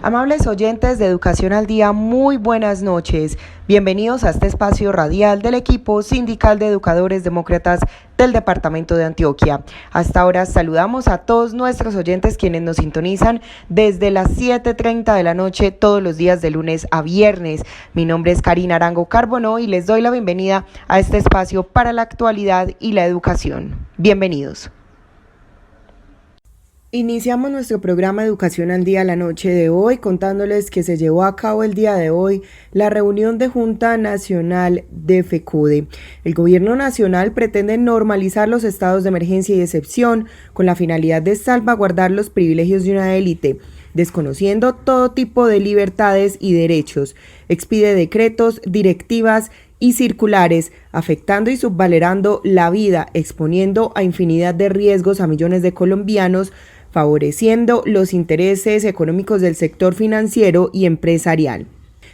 Amables oyentes de Educación al Día, muy buenas noches. Bienvenidos a este espacio radial del equipo sindical de educadores demócratas del departamento de Antioquia. Hasta ahora saludamos a todos nuestros oyentes quienes nos sintonizan desde las 7:30 de la noche todos los días de lunes a viernes. Mi nombre es Karina Arango Carbonó y les doy la bienvenida a este espacio para la actualidad y la educación. Bienvenidos. Iniciamos nuestro programa Educación al Día la noche de hoy contándoles que se llevó a cabo el día de hoy la reunión de Junta Nacional de FECODE. El Gobierno Nacional pretende normalizar los estados de emergencia y excepción con la finalidad de salvaguardar los privilegios de una élite, desconociendo todo tipo de libertades y derechos. Expide decretos, directivas y circulares, afectando y subvalerando la vida, exponiendo a infinidad de riesgos a millones de colombianos, favoreciendo los intereses económicos del sector financiero y empresarial.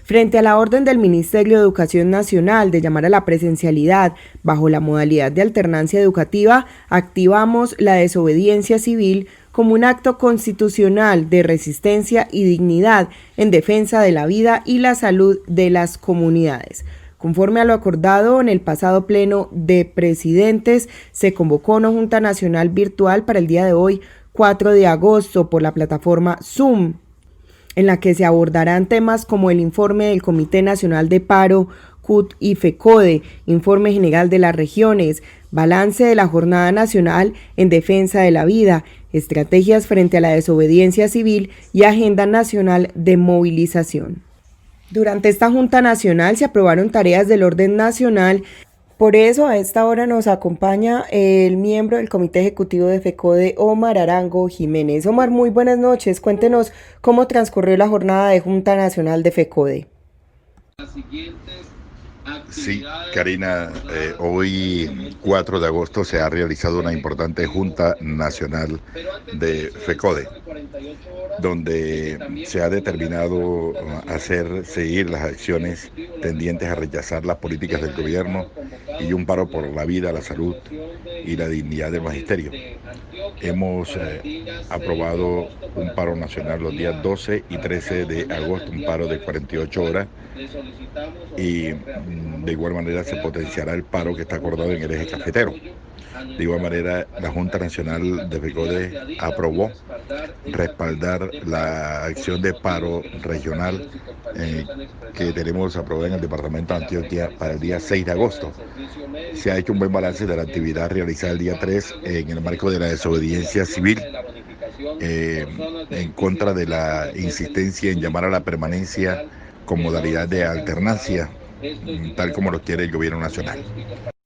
Frente a la orden del Ministerio de Educación Nacional de llamar a la presencialidad bajo la modalidad de alternancia educativa, activamos la desobediencia civil como un acto constitucional de resistencia y dignidad en defensa de la vida y la salud de las comunidades. Conforme a lo acordado en el pasado pleno de presidentes, se convocó una Junta Nacional Virtual para el día de hoy, 4 de agosto, por la plataforma Zoom, en la que se abordarán temas como el informe del Comité Nacional de Paro, CUT y FECODE, informe general de las regiones, balance de la Jornada Nacional en Defensa de la Vida, estrategias frente a la desobediencia civil y agenda nacional de movilización. Durante esta Junta Nacional se aprobaron tareas del orden nacional. Por eso a esta hora nos acompaña el miembro del Comité Ejecutivo de FECODE, Omar Arango Jiménez. Omar, muy buenas noches. Cuéntenos cómo transcurrió la jornada de Junta Nacional de FECODE. Sí, Karina, hoy 4 de agosto se ha realizado una importante Junta Nacional de FECODE, donde se ha determinado seguir las acciones tendientes a rechazar las políticas del gobierno y un paro por la vida, la salud y la dignidad del magisterio. Hemos aprobado un paro nacional los días 12 y 13 de agosto, un paro de 48 horas, y de igual manera se potenciará el paro que está acordado en el eje cafetero. De igual manera, la Junta Nacional de FECODE aprobó respaldar la acción de paro regional que tenemos aprobada en el departamento de Antioquia para el día 6 de agosto. Se ha hecho un buen balance de la actividad realizada el día 3 en el marco de la desobediencia civil en contra de la insistencia en llamar a la permanencia con modalidad de alternancia, tal como lo quiere el gobierno nacional.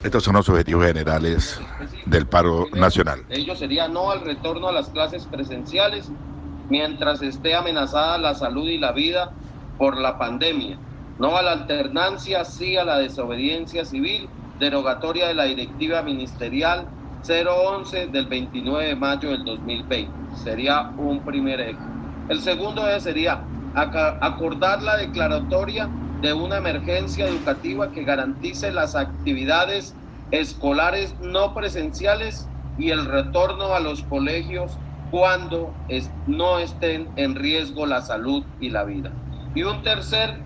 Estos son los objetivos generales del paro nacional. Ello sería no al retorno a las clases presenciales mientras esté amenazada la salud y la vida por la pandemia. No a la alternancia, sí a la desobediencia civil, derogatoria de la directiva ministerial 011 del 29 de mayo del 2020. Sería un primer eje. El segundo eje sería acordar la declaratoria de una emergencia educativa que garantice las actividades escolares no presenciales y el retorno a los colegios cuando no estén en riesgo la salud y la vida. Y un tercer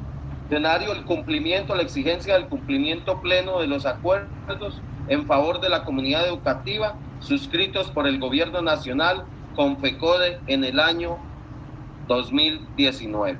escenario, la exigencia del cumplimiento pleno de los acuerdos en favor de la comunidad educativa suscritos por el gobierno nacional con FECODE en el año 2019.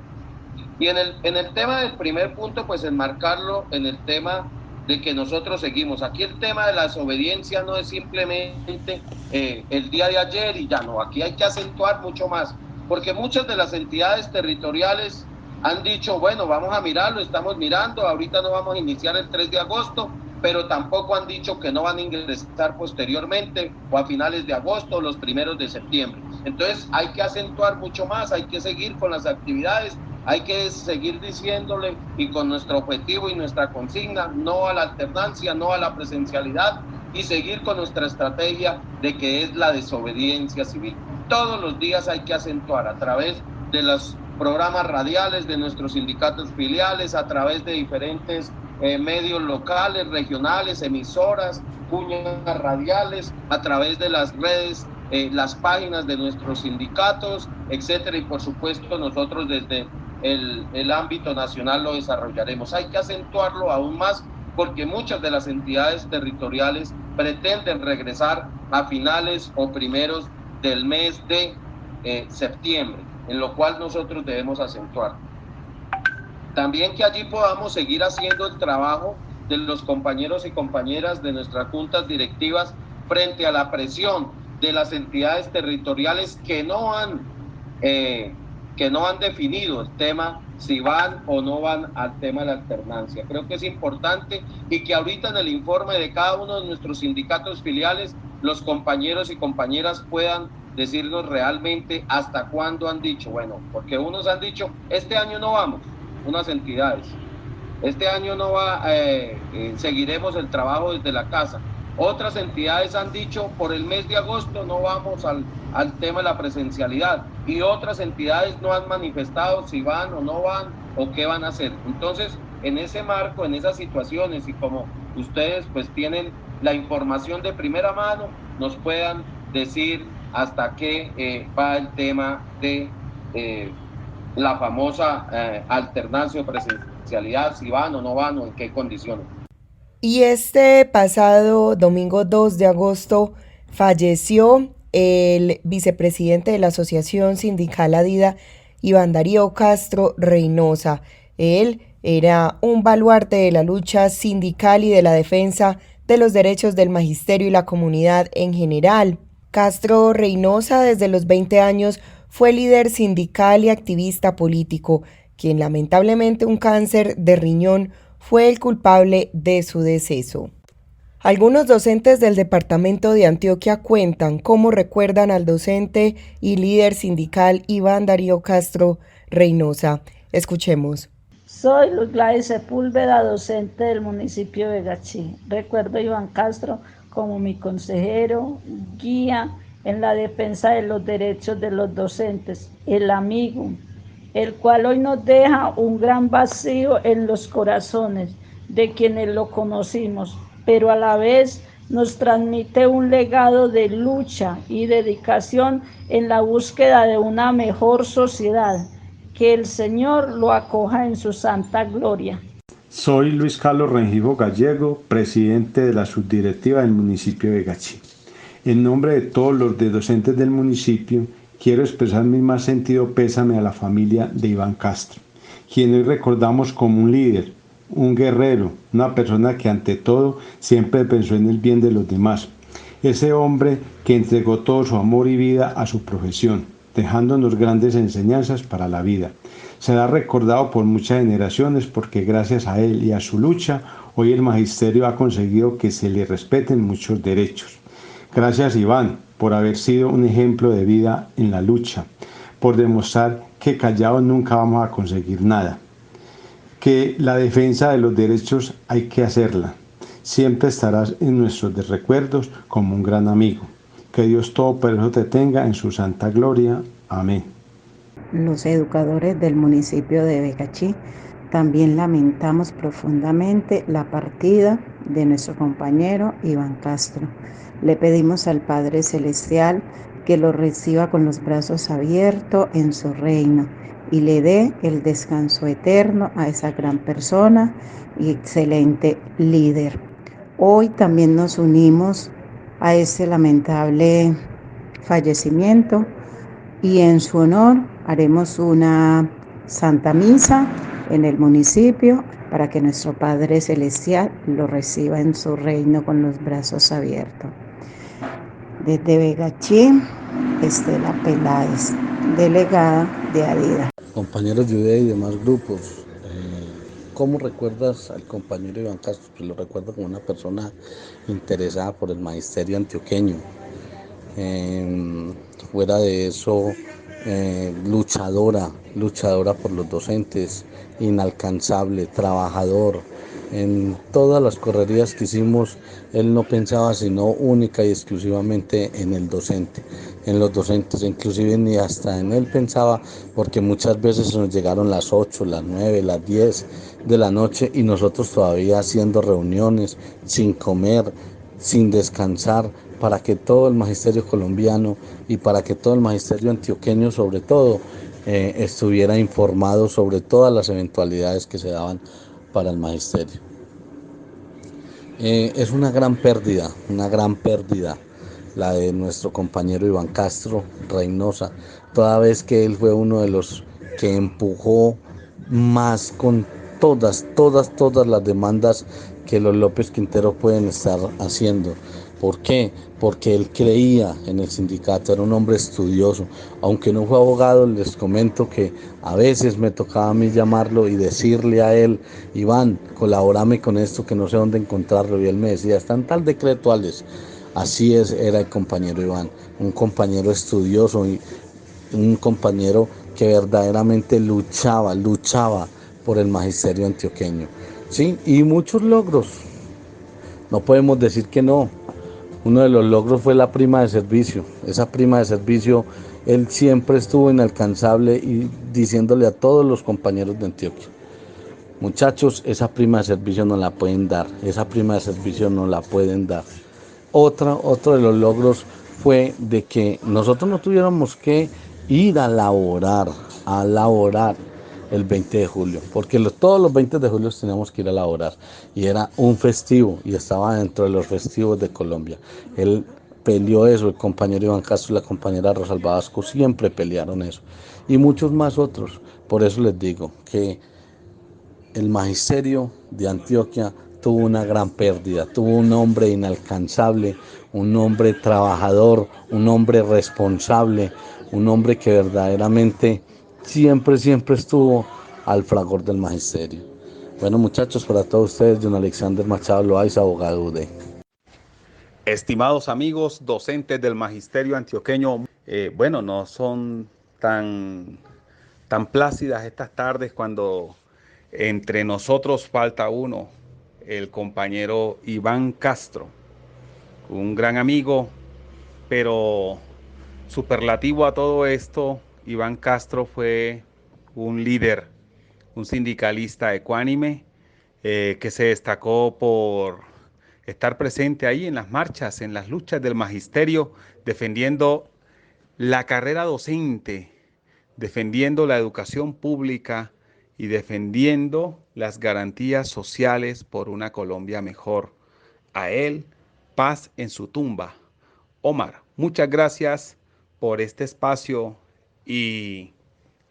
Y en el tema del primer punto, pues enmarcarlo en el tema de que nosotros seguimos. Aquí el tema de la desobediencia no es simplemente el día de ayer y ya no. Aquí hay que acentuar mucho más, porque muchas de las entidades territoriales han dicho, bueno, vamos a mirarlo, estamos mirando, ahorita no vamos a iniciar el 3 de agosto, pero tampoco han dicho que no van a ingresar posteriormente o a finales de agosto o los primeros de septiembre. Entonces hay que acentuar mucho más, hay que seguir con las actividades, hay que seguir diciéndole y con nuestro objetivo y nuestra consigna, no a la alternancia, no a la presencialidad y seguir con nuestra estrategia de que es la desobediencia civil. Todos los días hay que acentuar a través de los programas radiales de nuestros sindicatos filiales, a través de diferentes medios locales, regionales, emisoras, cuñas radiales, a través de las redes las páginas de nuestros sindicatos, etcétera, y por supuesto nosotros desde el ámbito nacional lo desarrollaremos. Hay que acentuarlo aún más porque muchas de las entidades territoriales pretenden regresar a finales o primeros del mes de septiembre, en lo cual nosotros debemos acentuar. También que allí podamos seguir haciendo el trabajo de los compañeros y compañeras de nuestras juntas directivas frente a la presión de las entidades territoriales que no han definido el tema, si van o no van al tema de la alternancia. Creo que es importante y que ahorita en el informe de cada uno de nuestros sindicatos filiales, los compañeros y compañeras puedan decirnos realmente hasta cuándo han dicho, bueno, porque unos han dicho, este año no vamos, unas entidades, este año no va, seguiremos el trabajo desde la casa. Otras entidades han dicho, por el mes de agosto no vamos al tema de la presencialidad, y otras entidades no han manifestado si van o no van o qué van a hacer. Entonces, en ese marco, en esas situaciones, y como ustedes pues tienen la información de primera mano, nos puedan decir hasta qué va el tema de la famosa alternancia o presencialidad, si van o no van o en qué condiciones. Y este pasado domingo 2 de agosto falleció el vicepresidente de la Asociación Sindical Adida, Iván Darío Castro Reynosa. Él era un baluarte de la lucha sindical y de la defensa de los derechos del magisterio y la comunidad en general. Castro Reynosa desde los 20 años fue líder sindical y activista político, quien lamentablemente un cáncer de riñón fue el culpable de su deceso. Algunos docentes del departamento de Antioquia cuentan cómo recuerdan al docente y líder sindical Iván Darío Castro Reynosa. Escuchemos. Soy Luz Gladys Sepúlveda, docente del municipio de Gachí. Recuerdo a Iván Castro como mi consejero, guía en la defensa de los derechos de los docentes, el amigo, el cual hoy nos deja un gran vacío en los corazones de quienes lo conocimos, pero a la vez nos transmite un legado de lucha y dedicación en la búsqueda de una mejor sociedad. Que el Señor lo acoja en su santa gloria. Soy Luis Carlos Rengifo Gallego, presidente de la subdirectiva del municipio de Gachí. En nombre de todos los docentes del municipio, quiero expresar mi más sentido pésame a la familia de Iván Castro, quien hoy recordamos como un líder, un guerrero, una persona que ante todo siempre pensó en el bien de los demás. Ese hombre que entregó todo su amor y vida a su profesión, dejándonos grandes enseñanzas para la vida. Será recordado por muchas generaciones porque gracias a él y a su lucha, hoy el magisterio ha conseguido que se le respeten muchos derechos. Gracias Iván por haber sido un ejemplo de vida en la lucha, por demostrar que callados nunca vamos a conseguir nada, que la defensa de los derechos hay que hacerla. Siempre estarás en nuestros recuerdos como un gran amigo. Que Dios Todopoderoso te tenga en su santa gloria. Amén. Los educadores del municipio de Begachí también lamentamos profundamente la partida de nuestro compañero Iván Castro. Le pedimos al Padre Celestial que lo reciba con los brazos abiertos en su reino y le dé el descanso eterno a esa gran persona y excelente líder. Hoy también nos unimos a ese lamentable fallecimiento y en su honor haremos una Santa Misa en el municipio para que nuestro Padre Celestial lo reciba en su reino con los brazos abiertos. Desde Begachí, Estela Peláez, delegada de Adida. Compañeros de UDE y demás grupos, ¿cómo recuerdas al compañero Iván Castro? Pues lo recuerdo como una persona interesada por el magisterio antioqueño. Fuera de eso, luchadora por los docentes, inalcanzable, trabajador. En todas las correrías que hicimos, él no pensaba sino única y exclusivamente en el docente, en los docentes, inclusive ni hasta en él pensaba, porque muchas veces nos llegaron las 8, las 9, las 10 de la noche y nosotros todavía haciendo reuniones, sin comer, sin descansar para que todo el magisterio colombiano y para que todo el magisterio antioqueño sobre todo estuviera informado sobre todas las eventualidades que se daban para el magisterio. Es una gran pérdida la de nuestro compañero Iván Castro Reynosa, toda vez que él fue uno de los que empujó más con todas las demandas que los López Quintero pueden estar haciendo. ¿Por qué? Porque él creía en el sindicato, era un hombre estudioso. Aunque no fue abogado, les comento que a veces me tocaba a mí llamarlo y decirle a él: Iván, colabórame con esto que no sé dónde encontrarlo. Y él me decía: está en tal decreto, Alex. Así era el compañero Iván, un compañero estudioso y un compañero que verdaderamente luchaba por el magisterio antioqueño. Sí, y muchos logros, no podemos decir que no. Uno de los logros fue la prima de servicio. Esa prima de servicio, él siempre estuvo inalcanzable y diciéndole a todos los compañeros de Antioquia: muchachos, esa prima de servicio no la pueden dar, esa prima de servicio no la pueden dar. Otro de los logros fue de que nosotros no tuviéramos que ir a laborar el 20 de julio, porque todos los 20 de julio teníamos que ir a laborar y era un festivo y estaba dentro de los festivos de Colombia. Él peleó eso, el compañero Iván Castro y la compañera Rosalba Vasco siempre pelearon eso, y muchos más otros. Por eso les digo que el magisterio de Antioquia tuvo una gran pérdida, tuvo un hombre inalcanzable, un hombre trabajador, un hombre responsable, un hombre que verdaderamente siempre estuvo al fragor del magisterio. Bueno, muchachos, para todos ustedes, John Alexander Machado Loaiza, abogado UD. Estimados amigos docentes del magisterio antioqueño, bueno, no son tan plácidas estas tardes cuando entre nosotros falta uno, el compañero Iván Castro, un gran amigo, pero superlativo a todo esto, Iván Castro fue un líder, un sindicalista ecuánime que se destacó por estar presente ahí en las marchas, en las luchas del magisterio, defendiendo la carrera docente, defendiendo la educación pública y defendiendo las garantías sociales por una Colombia mejor. A él, paz en su tumba. Omar, muchas gracias por este espacio y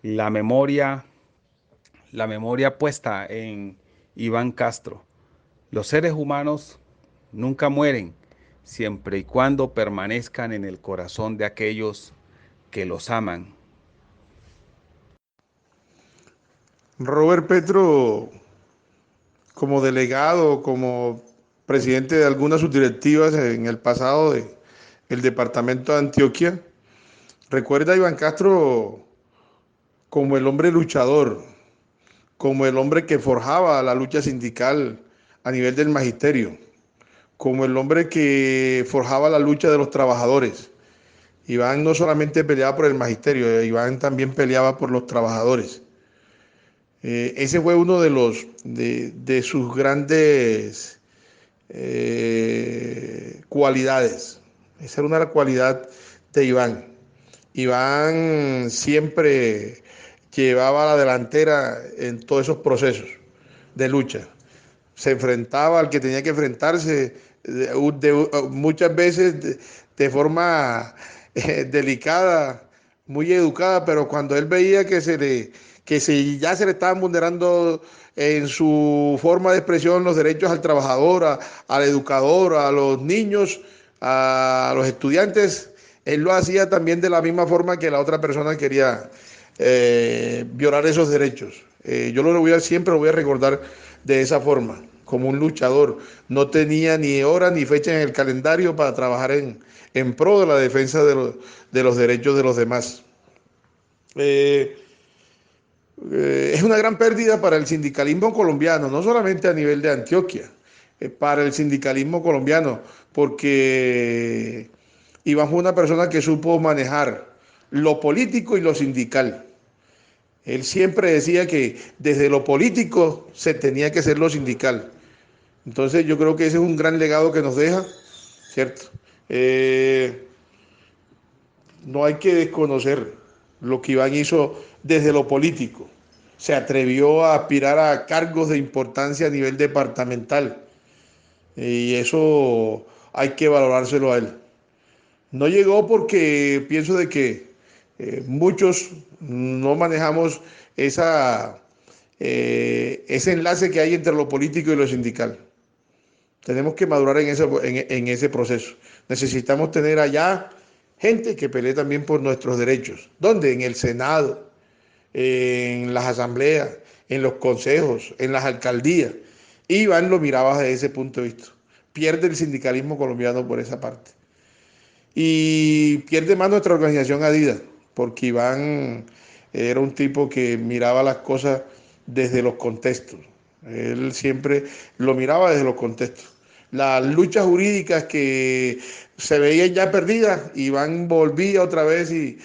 la memoria puesta en Iván Castro. Los seres humanos nunca mueren, siempre y cuando permanezcan en el corazón de aquellos que los aman. Robert Petro, como delegado, como presidente de algunas subdirectivas en el pasado del departamento de Antioquia, recuerda a Iván Castro como el hombre luchador, como el hombre que forjaba la lucha sindical a nivel del magisterio, como el hombre que forjaba la lucha de los trabajadores. Iván no solamente peleaba por el magisterio, Iván también peleaba por los trabajadores. Ese fue uno de sus grandes cualidades. Esa era una cualidad de Iván. Iván siempre llevaba la delantera en todos esos procesos de lucha. Se enfrentaba al que tenía que enfrentarse, muchas veces de forma delicada, muy educada, pero cuando él veía que ya se le estaban vulnerando en su forma de expresión los derechos al trabajador, al educador, a los niños, a los estudiantes, él lo hacía también de la misma forma que la otra persona quería violar esos derechos. Yo siempre lo voy a recordar de esa forma, como un luchador. No tenía ni hora ni fecha en el calendario para trabajar en pro de la defensa de los derechos de los demás. Es una gran pérdida para el sindicalismo colombiano, no solamente a nivel de Antioquia, para el sindicalismo colombiano, porque Iván fue una persona que supo manejar lo político y lo sindical. Él siempre decía que desde lo político se tenía que hacer lo sindical. Entonces yo creo que ese es un gran legado que nos deja ¿cierto? No hay que desconocer lo que Iván hizo desde lo político. Se atrevió a aspirar a cargos de importancia a nivel departamental. Y eso hay que valorárselo a él. No llegó porque pienso de que muchos no manejamos ese enlace que hay entre lo político y lo sindical. Tenemos que madurar en ese proceso. Necesitamos tener allá gente que pelee también por nuestros derechos. ¿Dónde? En el Senado, en las asambleas, en los consejos, en las alcaldías. Iván lo miraba desde ese punto de vista. Pierde el sindicalismo colombiano por esa parte. Y pierde más nuestra organización Adidas, porque Iván era un tipo que miraba las cosas desde los contextos. Él siempre lo miraba desde los contextos. Las luchas jurídicas que se veían ya perdidas, Iván volvía otra vez y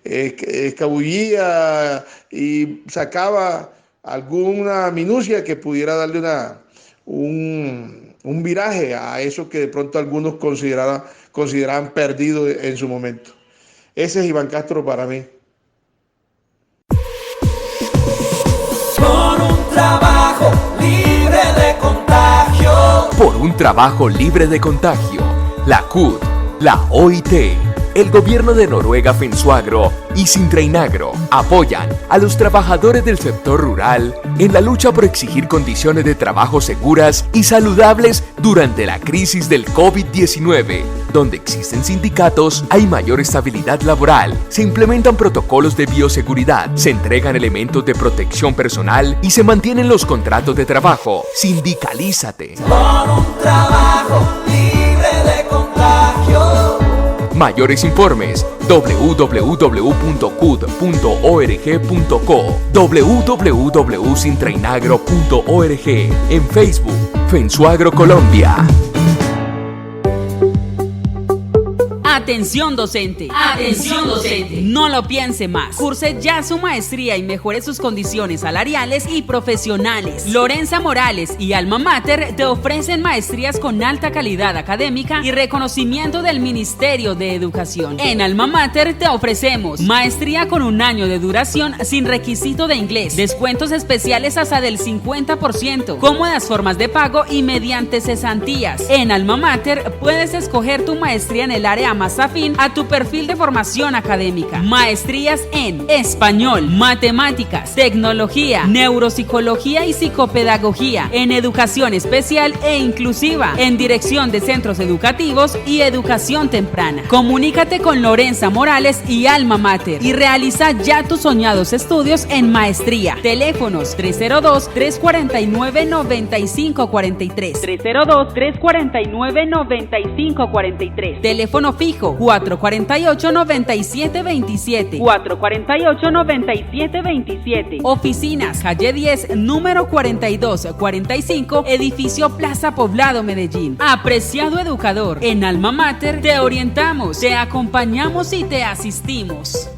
escabullía y sacaba alguna minucia que pudiera darle un viraje a eso que de pronto algunos consideraban perdido en su momento. Ese es Iván Castro para mí. Por un trabajo libre de contagio. Por un trabajo libre de contagio. La CUT, la OIT, el gobierno de Noruega Fensuagro y Sintreinagro apoyan a los trabajadores del sector rural en la lucha por exigir condiciones de trabajo seguras y saludables durante la crisis del COVID-19. Donde existen sindicatos, hay mayor estabilidad laboral, se implementan protocolos de bioseguridad, se entregan elementos de protección personal y se mantienen los contratos de trabajo. Sindicalízate. Por un trabajo libre de contagio. Mayores informes www.cud.org.co, www.sintrainagro.org, en Facebook, Fensuagro Colombia. Atención docente. Atención docente. No lo piense más. Curse ya su maestría y mejore sus condiciones salariales y profesionales. Lorenza Morales y Alma Mater te ofrecen maestrías con alta calidad académica y reconocimiento del Ministerio de Educación. En Alma Mater te ofrecemos maestría con 1 año de duración sin requisito de inglés, descuentos especiales hasta del 50%, cómodas formas de pago y mediante cesantías. En Alma Mater puedes escoger tu maestría en el área más afín a tu perfil de formación académica. Maestrías en español, matemáticas, tecnología, neuropsicología y psicopedagogía, en educación especial e inclusiva, en dirección de centros educativos y educación temprana. Comunícate con Lorenza Morales y Alma Mater y realiza ya tus soñados estudios en maestría. Teléfonos 302-349-9543, 302-349-9543. Teléfono fijo 448-9727, 448-9727. Oficinas, calle 10, número 4245, edificio Plaza Poblado, Medellín. Apreciado educador, en Alma Mater te orientamos, te acompañamos y te asistimos.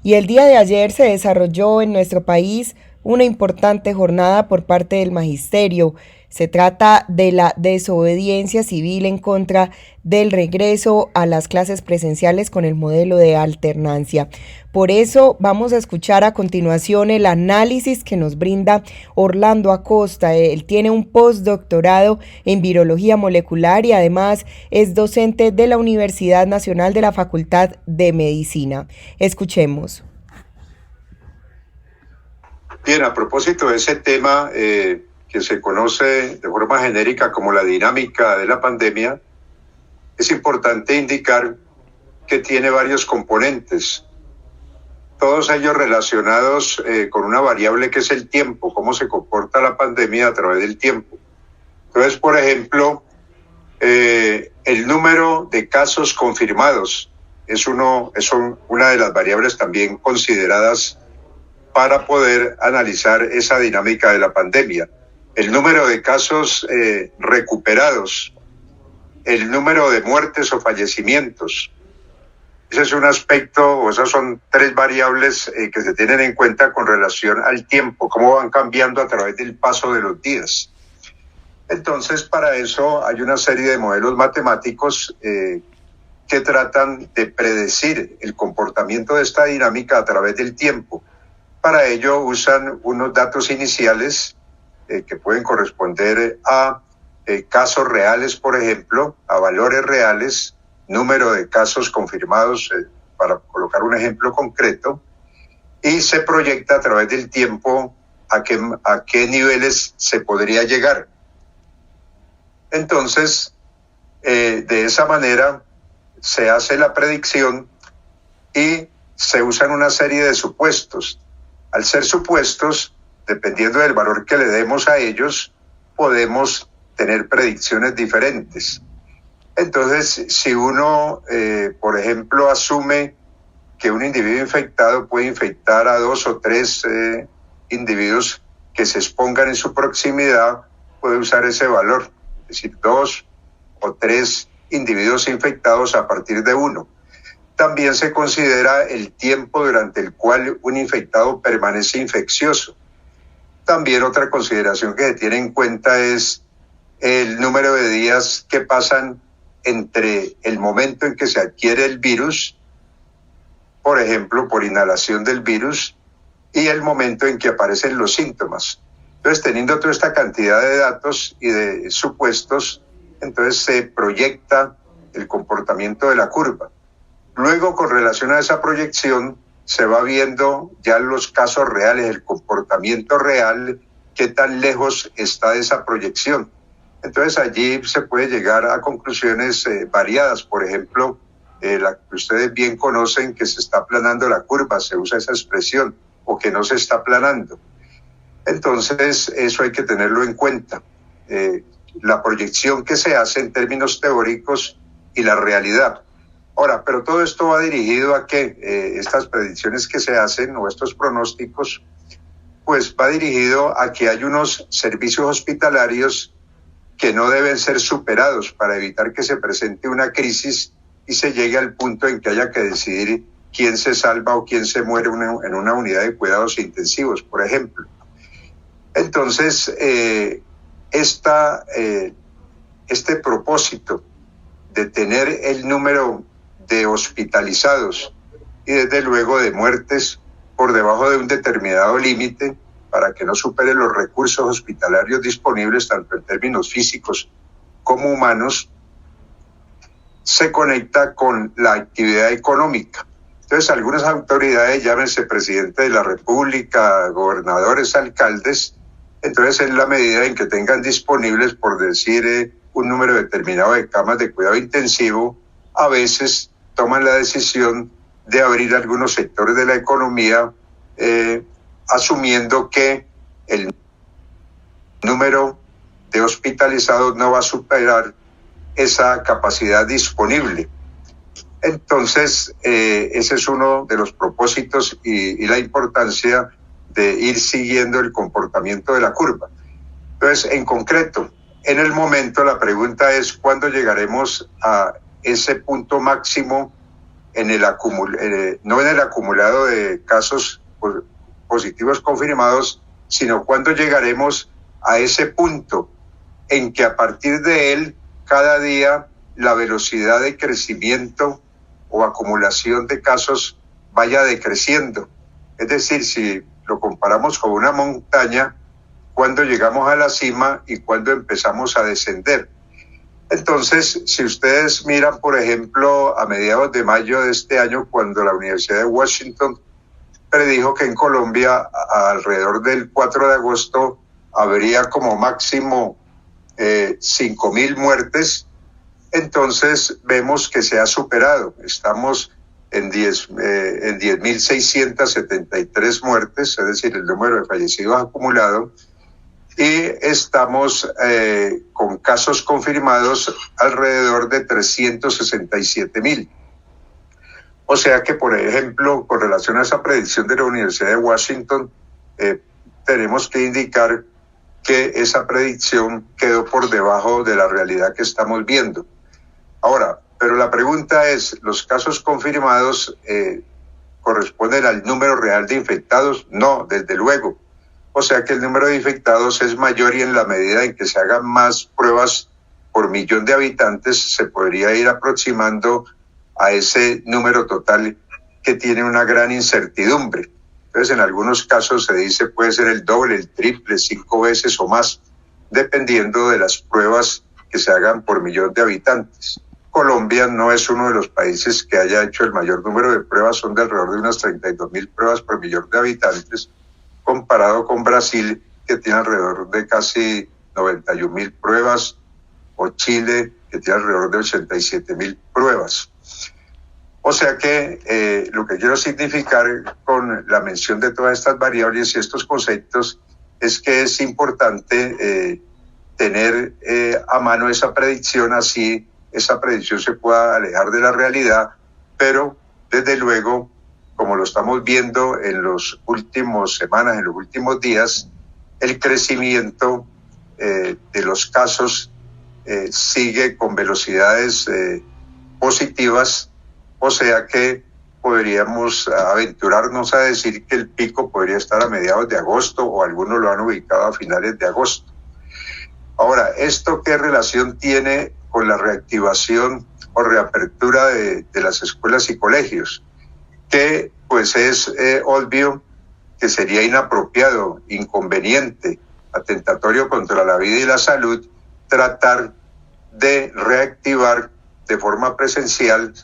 Y el día de ayer se desarrolló en nuestro país una importante jornada por parte del magisterio. Se trata de la desobediencia civil en contra del regreso a las clases presenciales con el modelo de alternancia. Por eso vamos a escuchar a continuación el análisis que nos brinda Orlando Acosta. Él tiene un postdoctorado en virología molecular y además es docente de la Universidad Nacional de la Facultad de Medicina. Escuchemos. Bien, a propósito de ese tema que se conoce de forma genérica como la dinámica de la pandemia, es importante indicar que tiene varios componentes, todos ellos relacionados con una variable que es el tiempo, cómo se comporta la pandemia a través del tiempo. Entonces, por ejemplo, el número de casos confirmados es una de las variables también consideradas para poder analizar esa dinámica de la pandemia. El número de casos recuperados, el número de muertes o fallecimientos, Ese es un aspecto, o esas son tres variables que se tienen en cuenta con relación al tiempo, cómo van cambiando a través del paso de los días. Entonces, para eso hay una serie de modelos matemáticos que tratan de predecir el comportamiento de esta dinámica a través del tiempo. Para ello usan unos datos iniciales que pueden corresponder a casos reales, por ejemplo, a valores reales, número de casos confirmados, para colocar un ejemplo concreto, y se proyecta a través del tiempo a qué niveles se podría llegar. Entonces, de esa manera se hace la predicción y se usan una serie de supuestos. Al ser supuestos, dependiendo del valor que le demos a ellos, podemos tener predicciones diferentes. Entonces, si uno, por ejemplo, asume que un individuo infectado puede infectar a 2 o 3 individuos que se expongan en su proximidad, puede usar ese valor, es decir, 2 o 3 individuos infectados a partir de 1. También se considera el tiempo durante el cual un infectado permanece infeccioso. También otra consideración que se tiene en cuenta es el número de días que pasan entre el momento en que se adquiere el virus, por ejemplo, por inhalación del virus, y el momento en que aparecen los síntomas. Entonces, teniendo toda esta cantidad de datos y de supuestos, entonces se proyecta el comportamiento de la curva. Luego, con relación a esa proyección, se va viendo ya los casos reales, el comportamiento real, qué tan lejos está de esa proyección. Entonces allí se puede llegar a conclusiones variadas. Por ejemplo, la que ustedes bien conocen, que se está aplanando la curva, se usa esa expresión, o que no se está aplanando. Entonces eso hay que tenerlo en cuenta. La proyección que se hace en términos teóricos y la realidad. Ahora, pero todo esto va dirigido a que estas predicciones que se hacen o estos pronósticos, pues va dirigido a que hay unos servicios hospitalarios que no deben ser superados para evitar que se presente una crisis y se llegue al punto en que haya que decidir quién se salva o quién se muere en una unidad de cuidados intensivos, por ejemplo. Entonces, este propósito de tener el número de hospitalizados y desde luego de muertes por debajo de un determinado límite, para que no supere los recursos hospitalarios disponibles, tanto en términos físicos como humanos, se conecta con la actividad económica. Entonces, algunas autoridades, llámense presidente de la República, gobernadores, alcaldes, entonces en la medida en que tengan disponibles, por decir, un número determinado de camas de cuidado intensivo, a veces toman la decisión de abrir algunos sectores de la economía, asumiendo que el número de hospitalizados no va a superar esa capacidad disponible. Entonces, ese es uno de los propósitos y la importancia de ir siguiendo el comportamiento de la curva. Entonces, en concreto, en el momento la pregunta es ¿cuándo llegaremos a ese punto máximo en el no en el acumulado de casos positivos confirmados, sino cuándo llegaremos a ese punto en que a partir de él cada día la velocidad de crecimiento o acumulación de casos vaya decreciendo? Es decir, si lo comparamos con una montaña, ¿cuándo llegamos a la cima y cuándo empezamos a descender? Entonces, si ustedes miran, por ejemplo, a mediados de mayo de este año, cuando la Universidad de Washington predijo que en Colombia alrededor del 4 de agosto habría como máximo 5.000 muertes, entonces vemos que se ha superado. Estamos en 10.673 muertes, es decir, el número de fallecidos acumulado, y estamos con casos confirmados alrededor de 367.000. O sea que, por ejemplo, con relación a esa predicción de la Universidad de Washington, tenemos que indicar que esa predicción quedó por debajo de la realidad que estamos viendo. Ahora, Pero la pregunta es, ¿los casos confirmados corresponden al número real de infectados? No, desde luego. O sea que el número de infectados es mayor y en la medida en que se hagan más pruebas por millón de habitantes, se podría ir aproximando a ese número total que tiene una gran incertidumbre. Entonces, en algunos casos se dice puede ser el doble, el triple, 5 veces o más, dependiendo de las pruebas que se hagan por millón de habitantes. Colombia no es uno de los países que haya hecho el mayor número de pruebas, son de alrededor de unas 32.000 pruebas por millón de habitantes, comparado con Brasil, que tiene alrededor de casi 91.000 pruebas, o Chile, que tiene alrededor de 87.000 pruebas. O sea que lo que quiero significar con la mención de todas estas variables y estos conceptos es que es importante tener a mano esa predicción, así esa predicción se pueda alejar de la realidad, pero desde luego, como lo estamos viendo en las últimas semanas, en los últimos días, el crecimiento de los casos sigue con velocidades positivas, o sea que podríamos aventurarnos a decir que el pico podría estar a mediados de agosto o algunos lo han ubicado a finales de agosto. Ahora, ¿esto qué relación tiene con la reactivación o reapertura de las escuelas y colegios? Que pues es obvio que sería inapropiado, inconveniente, atentatorio contra la vida y la salud, tratar de reactivar de forma presencial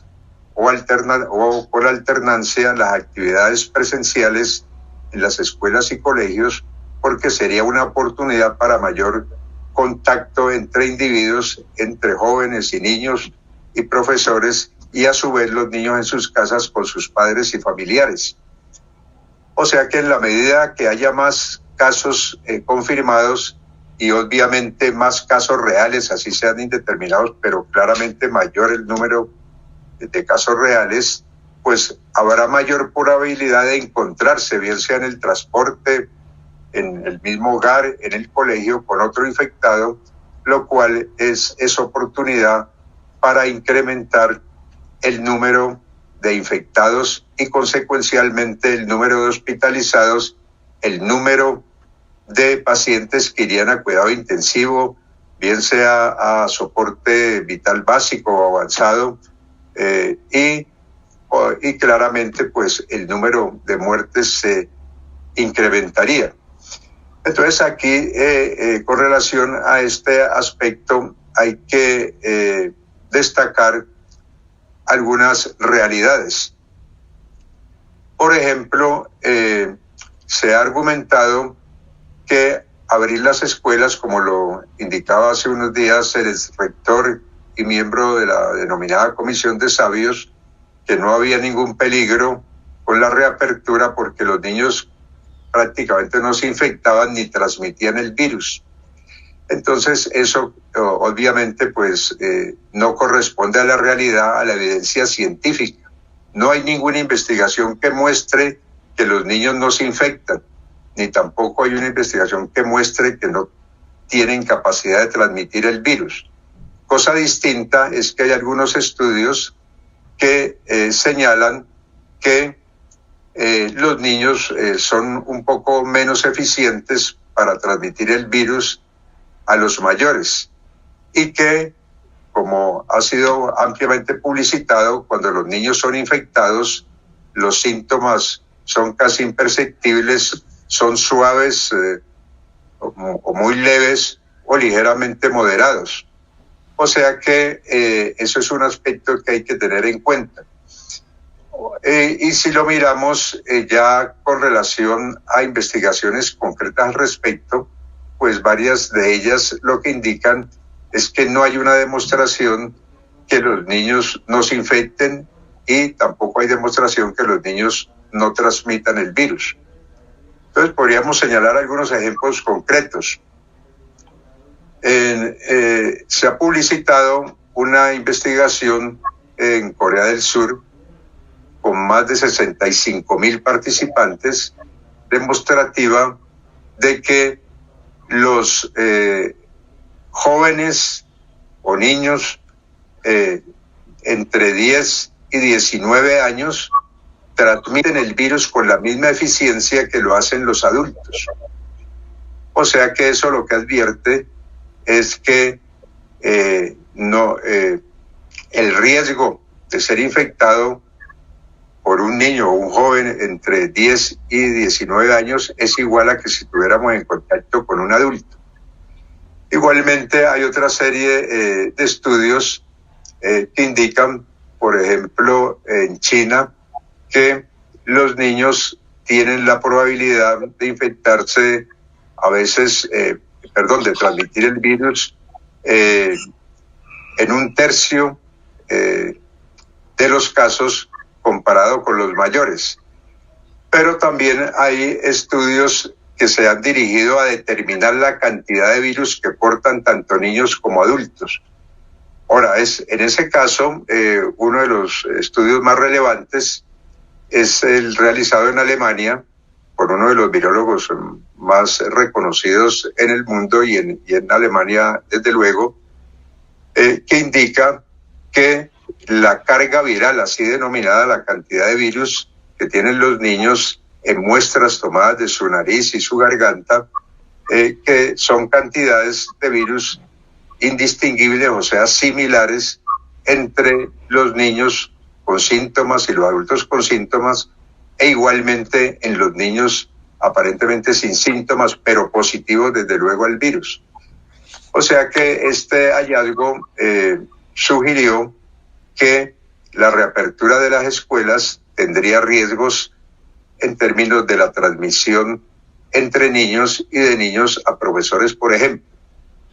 o por alternancia las actividades presenciales en las escuelas y colegios, porque sería una oportunidad para mayor contacto entre individuos, entre jóvenes y niños y profesores, y a su vez los niños en sus casas con sus padres y familiares. O sea que en la medida que haya más casos confirmados y obviamente más casos reales, así sean indeterminados, pero claramente mayor el número de casos reales, pues habrá mayor probabilidad de encontrarse, bien sea en el transporte, en el mismo hogar, en el colegio, con otro infectado, lo cual es oportunidad para incrementar el número de infectados y consecuencialmente el número de hospitalizados, el número de pacientes que irían a cuidado intensivo, bien sea a soporte vital básico o avanzado, y claramente pues el número de muertes se incrementaría. Entonces aquí con relación a este aspecto hay que destacar algunas realidades. Por ejemplo, se ha argumentado que abrir las escuelas, como lo indicaba hace unos días el rector y miembro de la denominada Comisión de Sabios, que no había ningún peligro con la reapertura porque los niños prácticamente no se infectaban ni transmitían el virus. Entonces eso obviamente pues no corresponde a la realidad, a la evidencia científica. No hay ninguna investigación que muestre que los niños no se infectan, ni tampoco hay una investigación que muestre que no tienen capacidad de transmitir el virus. Cosa distinta es que hay algunos estudios que señalan que los niños son un poco menos eficientes para transmitir el virus a los mayores y que, como ha sido ampliamente publicitado, cuando los niños son infectados, los síntomas son casi imperceptibles, son suaves o muy leves o ligeramente moderados. O sea que eso es un aspecto que hay que tener en cuenta. Y si lo miramos ya con relación a investigaciones concretas al respecto, pues varias de ellas lo que indican es que no hay una demostración que los niños no se infecten y tampoco hay demostración que los niños no transmitan el virus. Entonces podríamos señalar algunos ejemplos concretos. Se ha publicitado una investigación en Corea del Sur con más de 65,000 participantes, demostrativa de que los jóvenes o niños entre 10 y 19 años transmiten el virus con la misma eficiencia que lo hacen los adultos. O sea que eso lo que advierte es que el riesgo de ser infectado por un niño o un joven entre 10 y 19 años es igual a que si estuviéramos en contacto con un adulto. Igualmente hay otra serie de estudios que indican, por ejemplo, en China, que los niños tienen la probabilidad de infectarse a veces, de transmitir el virus en 1/3 de los casos comparado con los mayores. Pero también hay estudios que se han dirigido a determinar la cantidad de virus que portan tanto niños como adultos. Ahora, en ese caso, uno de los estudios más relevantes es el realizado en Alemania por uno de los virólogos más reconocidos en el mundo y en Alemania, desde luego, que indica que la carga viral, así denominada, la cantidad de virus que tienen los niños en muestras tomadas de su nariz y su garganta, que son cantidades de virus indistinguibles, o sea, similares entre los niños con síntomas y los adultos con síntomas, e igualmente en los niños aparentemente sin síntomas, pero positivos desde luego al virus. O sea que este hallazgo sugirió que la reapertura de las escuelas tendría riesgos en términos de la transmisión entre niños y de niños a profesores, por ejemplo.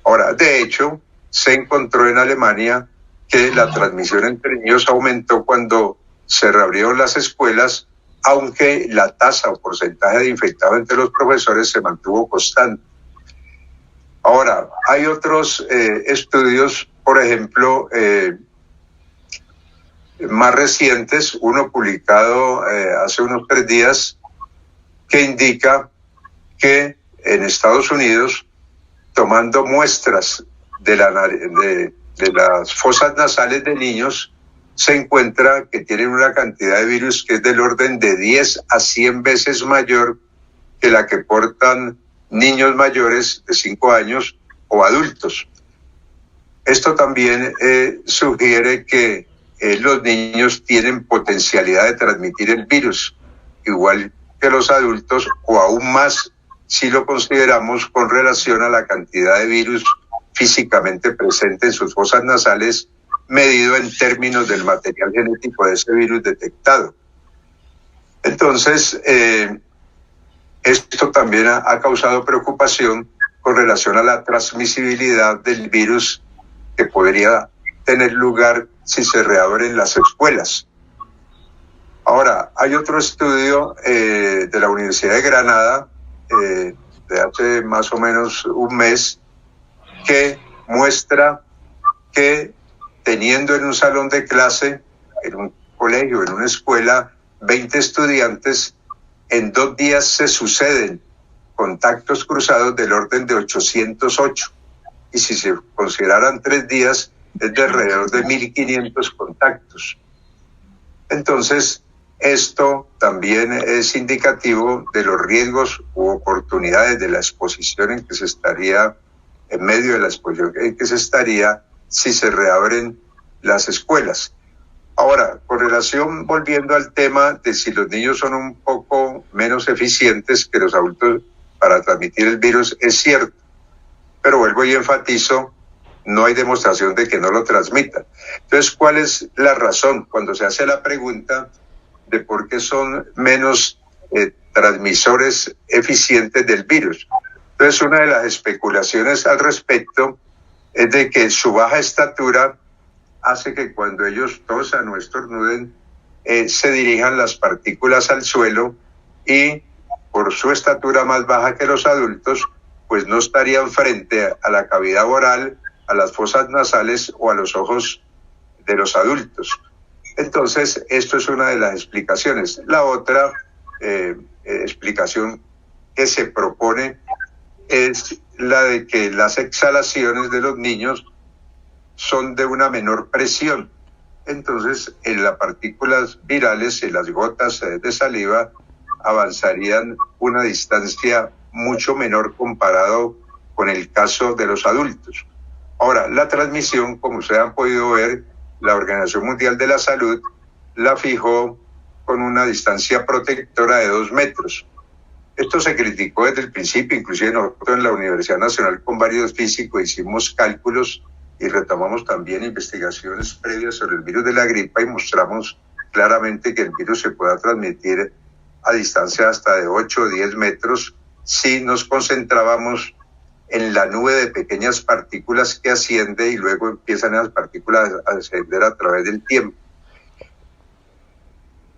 Ahora, de hecho, se encontró en Alemania que la transmisión entre niños aumentó cuando se reabrieron las escuelas, aunque la tasa o porcentaje de infectados entre los profesores se mantuvo constante. Ahora, hay otros estudios, por ejemplo, más recientes, uno publicado hace unos 3 días, que indica que en Estados Unidos, tomando muestras de las fosas nasales de niños, se encuentra que tienen una cantidad de virus que es del orden de 10 a 100 veces mayor que la que portan niños mayores de 5 años o adultos. Esto también sugiere que los niños tienen potencialidad de transmitir el virus, igual que los adultos, o aún más si lo consideramos con relación a la cantidad de virus físicamente presente en sus fosas nasales, medido en términos del material genético de ese virus detectado. Entonces, esto también ha causado preocupación con relación a la transmisibilidad del virus que podría tener lugar si se reabren las escuelas. Ahora, hay otro estudio de la Universidad de Granada, de hace más o menos un mes, que muestra que teniendo en un salón de clase, en un colegio, en una escuela, 20 estudiantes, en 2 días se suceden contactos cruzados del orden de 808. Y si se consideraran 3 días, es de alrededor de 1.500 contactos. Entonces, esto también es indicativo de los riesgos u oportunidades de la exposición en que se estaría, en medio de la exposición en que se estaría, si se reabren las escuelas. Ahora, con relación, volviendo al tema de si los niños son un poco menos eficientes que los adultos para transmitir el virus, es cierto. Pero vuelvo y enfatizo, no hay demostración de que no lo transmitan. Entonces, ¿cuál es la razón? Cuando se hace la pregunta de por qué son menos transmisores eficientes del virus. Entonces, una de las especulaciones al respecto es de que su baja estatura hace que cuando ellos tosan o estornuden, se dirijan las partículas al suelo y por su estatura más baja que los adultos, pues no estarían frente a la cavidad oral, a las fosas nasales o a los ojos de los adultos. Entonces, esto es una de las explicaciones. La otra explicación que se propone es la de que las exhalaciones de los niños son de una menor presión. entonces en las partículas virales, en las gotas de saliva, avanzarían una distancia mucho menor comparado con el caso de los adultos. Ahora, la transmisión, como ustedes han podido ver, la Organización Mundial de la Salud la fijó con una distancia protectora de 2 metros. Esto se criticó desde el principio, inclusive nosotros en la Universidad Nacional con varios físicos hicimos cálculos y retomamos también investigaciones previas sobre el virus de la gripa y mostramos claramente que el virus se pueda transmitir a distancia hasta de 8 o 10 metros si nos concentrábamos en la nube de pequeñas partículas que asciende y luego empiezan esas partículas a ascender a través del tiempo.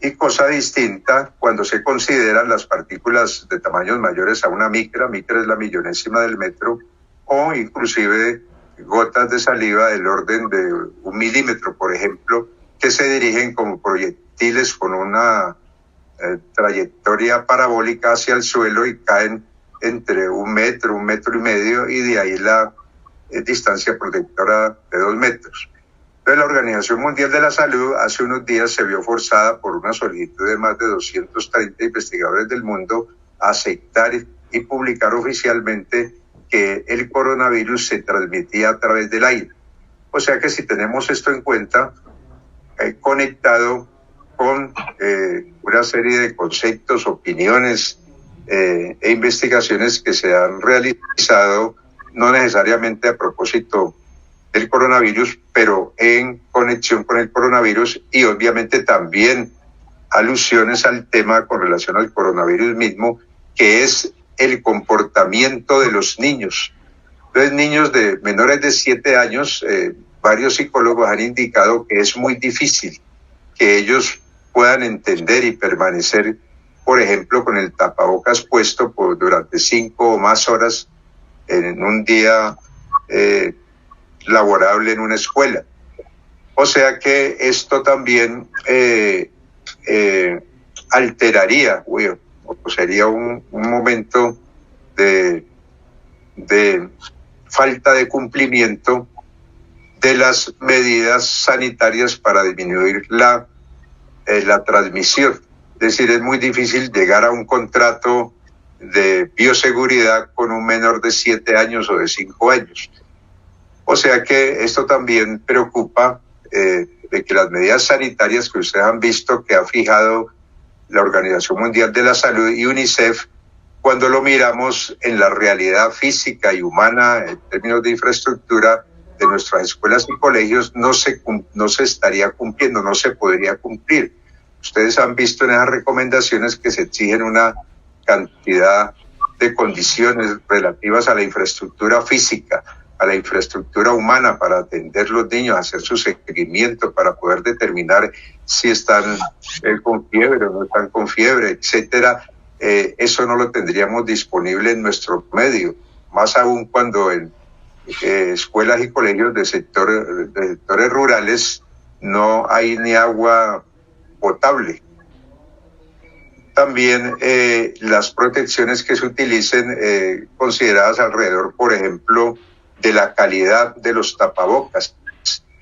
Y cosa distinta cuando se consideran las partículas de tamaños mayores a una micra es la millonésima del metro, o inclusive gotas de saliva del orden de 1 milímetro, por ejemplo, que se dirigen como proyectiles con una trayectoria parabólica hacia el suelo y caen entre 1 metro, 1,5 metros, y de ahí la distancia protectora de 2 metros. Entonces, la Organización Mundial de la Salud hace unos días se vio forzada por una solicitud de más de 230 investigadores del mundo a aceptar y publicar oficialmente que el coronavirus se transmitía a través del aire. O sea que si tenemos esto en cuenta, conectado con una serie de conceptos, opiniones e investigaciones que se han realizado, no necesariamente a propósito del coronavirus, pero en conexión con el coronavirus y obviamente también alusiones al tema con relación al coronavirus mismo, que es el comportamiento de los niños. Entonces, niños de menores de 7 años, varios psicólogos han indicado que es muy difícil que ellos puedan entender y permanecer, por ejemplo, con el tapabocas puesto durante 5 o más horas en un día laborable en una escuela. O sea que esto también alteraría, o sería un momento de falta de cumplimiento de las medidas sanitarias para disminuir la transmisión. Es decir, es muy difícil llegar a un contrato de bioseguridad con un menor de 7 años o de 5 años. O sea que esto también preocupa de que las medidas sanitarias que ustedes han visto que ha fijado la Organización Mundial de la Salud y UNICEF, cuando lo miramos en la realidad física y humana en términos de infraestructura de nuestras escuelas y colegios, no se estaría cumpliendo, no se podría cumplir. Ustedes han visto en esas recomendaciones que se exigen una cantidad de condiciones relativas a la infraestructura física, a la infraestructura humana para atender los niños, hacer su seguimiento para poder determinar si están con fiebre o no están con fiebre, etcétera. Eso no lo tendríamos disponible en nuestro medio, más aún cuando en escuelas y colegios de sectores rurales no hay ni agua potable. También las protecciones que se utilicen consideradas alrededor, por ejemplo, de la calidad de los tapabocas,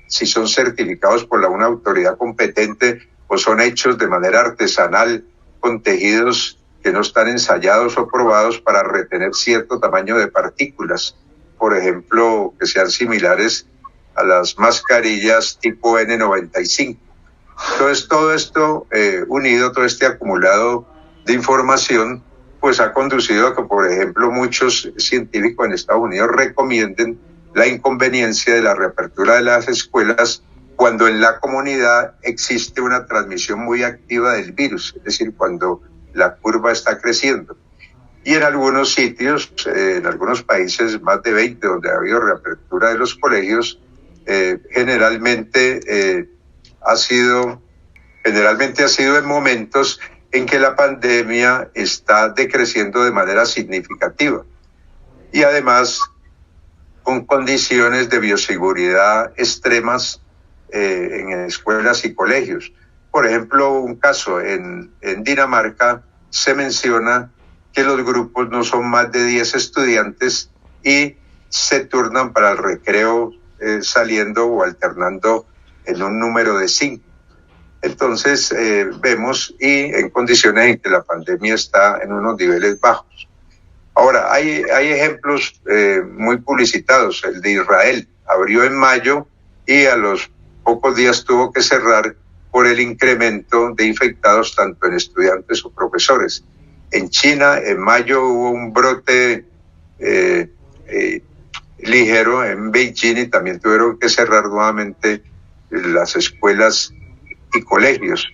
si son certificados por una autoridad competente o son hechos de manera artesanal con tejidos que no están ensayados o probados para retener cierto tamaño de partículas, por ejemplo, que sean similares a las mascarillas tipo N95. Entonces, todo esto unido, todo este acumulado de información, pues ha conducido a que, por ejemplo, muchos científicos en Estados Unidos recomienden la inconveniencia de la reapertura de las escuelas cuando en la comunidad existe una transmisión muy activa del virus, es decir, cuando la curva está creciendo. Y en algunos sitios, en algunos países, más de 20, donde ha habido reapertura de los colegios, generalmente ha sido en momentos en que la pandemia está decreciendo de manera significativa y además con condiciones de bioseguridad extremas en escuelas y colegios. Por ejemplo, un caso en Dinamarca se menciona que los grupos no son más de 10 estudiantes y se turnan para el recreo saliendo o alternando en un número de 5. Entonces vemos y en condiciones en que la pandemia está en unos niveles bajos. Ahora, hay ejemplos muy publicitados. El de Israel abrió en mayo y a los pocos días tuvo que cerrar por el incremento de infectados tanto en estudiantes o profesores. En China, en mayo hubo un brote ligero en Beijing y también tuvieron que cerrar nuevamente las escuelas y colegios.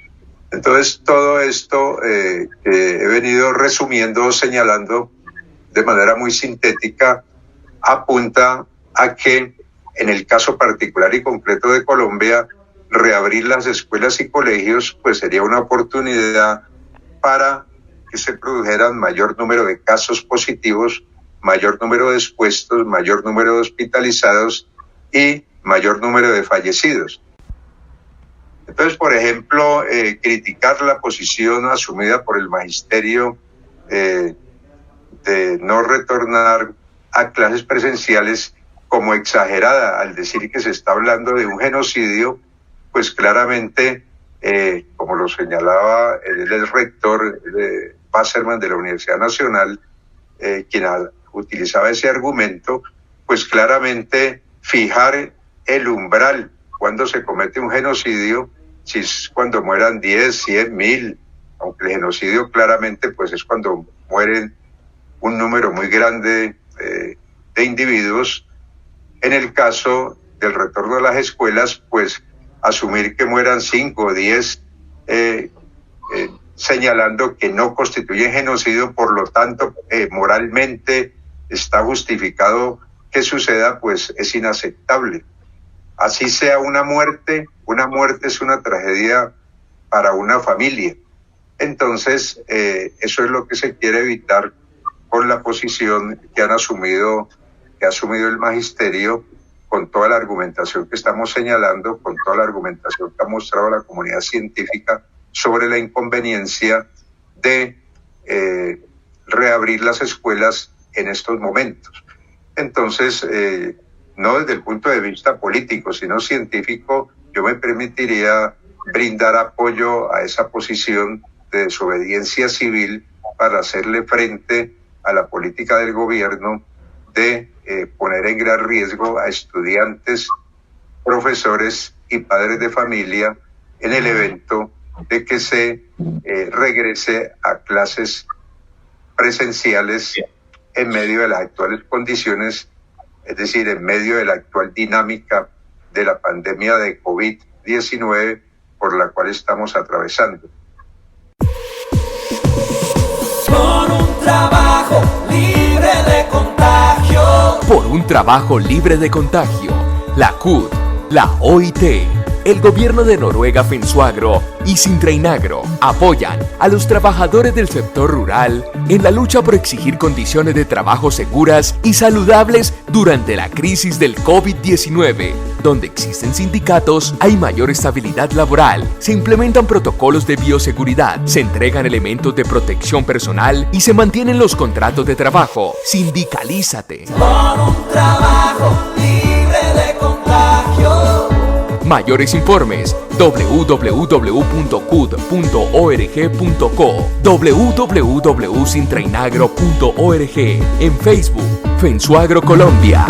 Entonces, todo esto que he venido resumiendo, señalando de manera muy sintética, apunta a que en el caso particular y concreto de Colombia, reabrir las escuelas y colegios pues sería una oportunidad para que se produjeran mayor número de casos positivos, mayor número de expuestos, mayor número de hospitalizados y mayor número de fallecidos. Entonces, por ejemplo, criticar la posición asumida por el magisterio de no retornar a clases presenciales como exagerada al decir que se está hablando de un genocidio, pues claramente, como lo señalaba el rector Wasserman de la Universidad Nacional, quien utilizaba ese argumento, pues claramente fijar el umbral cuando se comete un genocidio, si es cuando mueran 10, 100, 1000, aunque el genocidio claramente pues es cuando mueren un número muy grande de individuos. En el caso del retorno a las escuelas, pues asumir que mueran 5 o 10, señalando que no constituyen genocidio, por lo tanto, moralmente está justificado que suceda, pues es inaceptable. Así sea una muerte es una tragedia para una familia. Entonces, eso es lo que se quiere evitar con la posición que ha asumido el magisterio, con toda la argumentación que estamos señalando, con toda la argumentación que ha mostrado la comunidad científica sobre la inconveniencia de reabrir las escuelas en estos momentos. Entonces, no desde el punto de vista político, sino científico, yo me permitiría brindar apoyo a esa posición de desobediencia civil para hacerle frente a la política del gobierno de poner en gran riesgo a estudiantes, profesores y padres de familia en el evento de que se regrese a clases presenciales en medio de las actuales condiciones, es decir, en medio de la actual dinámica de la pandemia de COVID-19 por la cual estamos atravesando. Por un trabajo libre de contagio. Por un trabajo libre de contagio. La CUT, la OIT, el gobierno de Noruega Fenswagro y Sintreinagro apoyan a los trabajadores del sector rural en la lucha por exigir condiciones de trabajo seguras y saludables durante la crisis del COVID-19. Donde existen sindicatos, hay mayor estabilidad laboral, se implementan protocolos de bioseguridad, se entregan elementos de protección personal y se mantienen los contratos de trabajo. Sindicalízate. Por un trabajo libre de contagio. Mayores informes www.cud.org.co, www.sintreinagro.org, en Facebook, Fenswagro Colombia.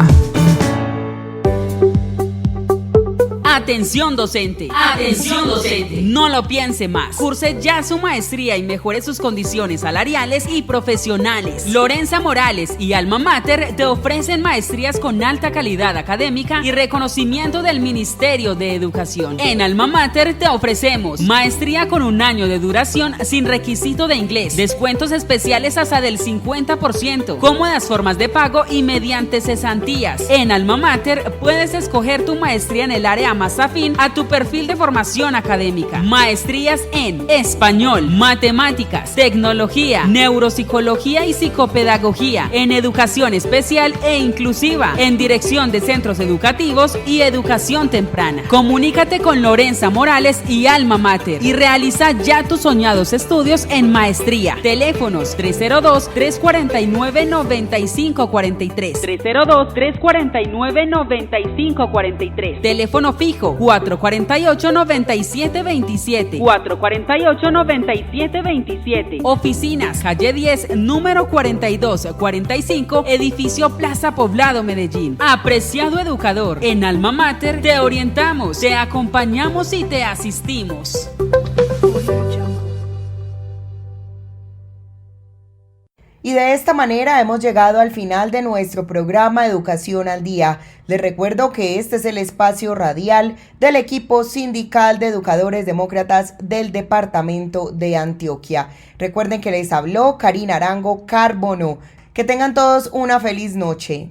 Atención docente. Atención docente. No lo piense más. Curse ya su maestría y mejore sus condiciones salariales y profesionales. Lorenza Morales y Alma Mater te ofrecen maestrías con alta calidad académica y reconocimiento del Ministerio de Educación. En Alma Mater te ofrecemos maestría con 1 año de duración sin requisito de inglés, descuentos especiales hasta del 50%, cómodas formas de pago y mediante cesantías. En Alma Mater puedes escoger tu maestría en el área más afín a tu perfil de formación académica. Maestrías en español, matemáticas, tecnología, neuropsicología y psicopedagogía, en educación especial e inclusiva, en dirección de centros educativos y educación temprana. Comunícate con Lorenza Morales y Alma Mater y realiza ya tus soñados estudios en maestría. Teléfonos 302-349-9543. 302-349-9543. Teléfono fijo fijo 448-9727. 448-9727. Oficinas, calle 10, número 4245, edificio Plaza Poblado, Medellín. Apreciado educador, en Alma Mater te orientamos, te acompañamos y te asistimos. Y de esta manera hemos llegado al final de nuestro programa Educación al Día. Les recuerdo que este es el espacio radial del equipo sindical de educadores demócratas del departamento de Antioquia. Recuerden que les habló Karina Arango Carbono. Que tengan todos una feliz noche.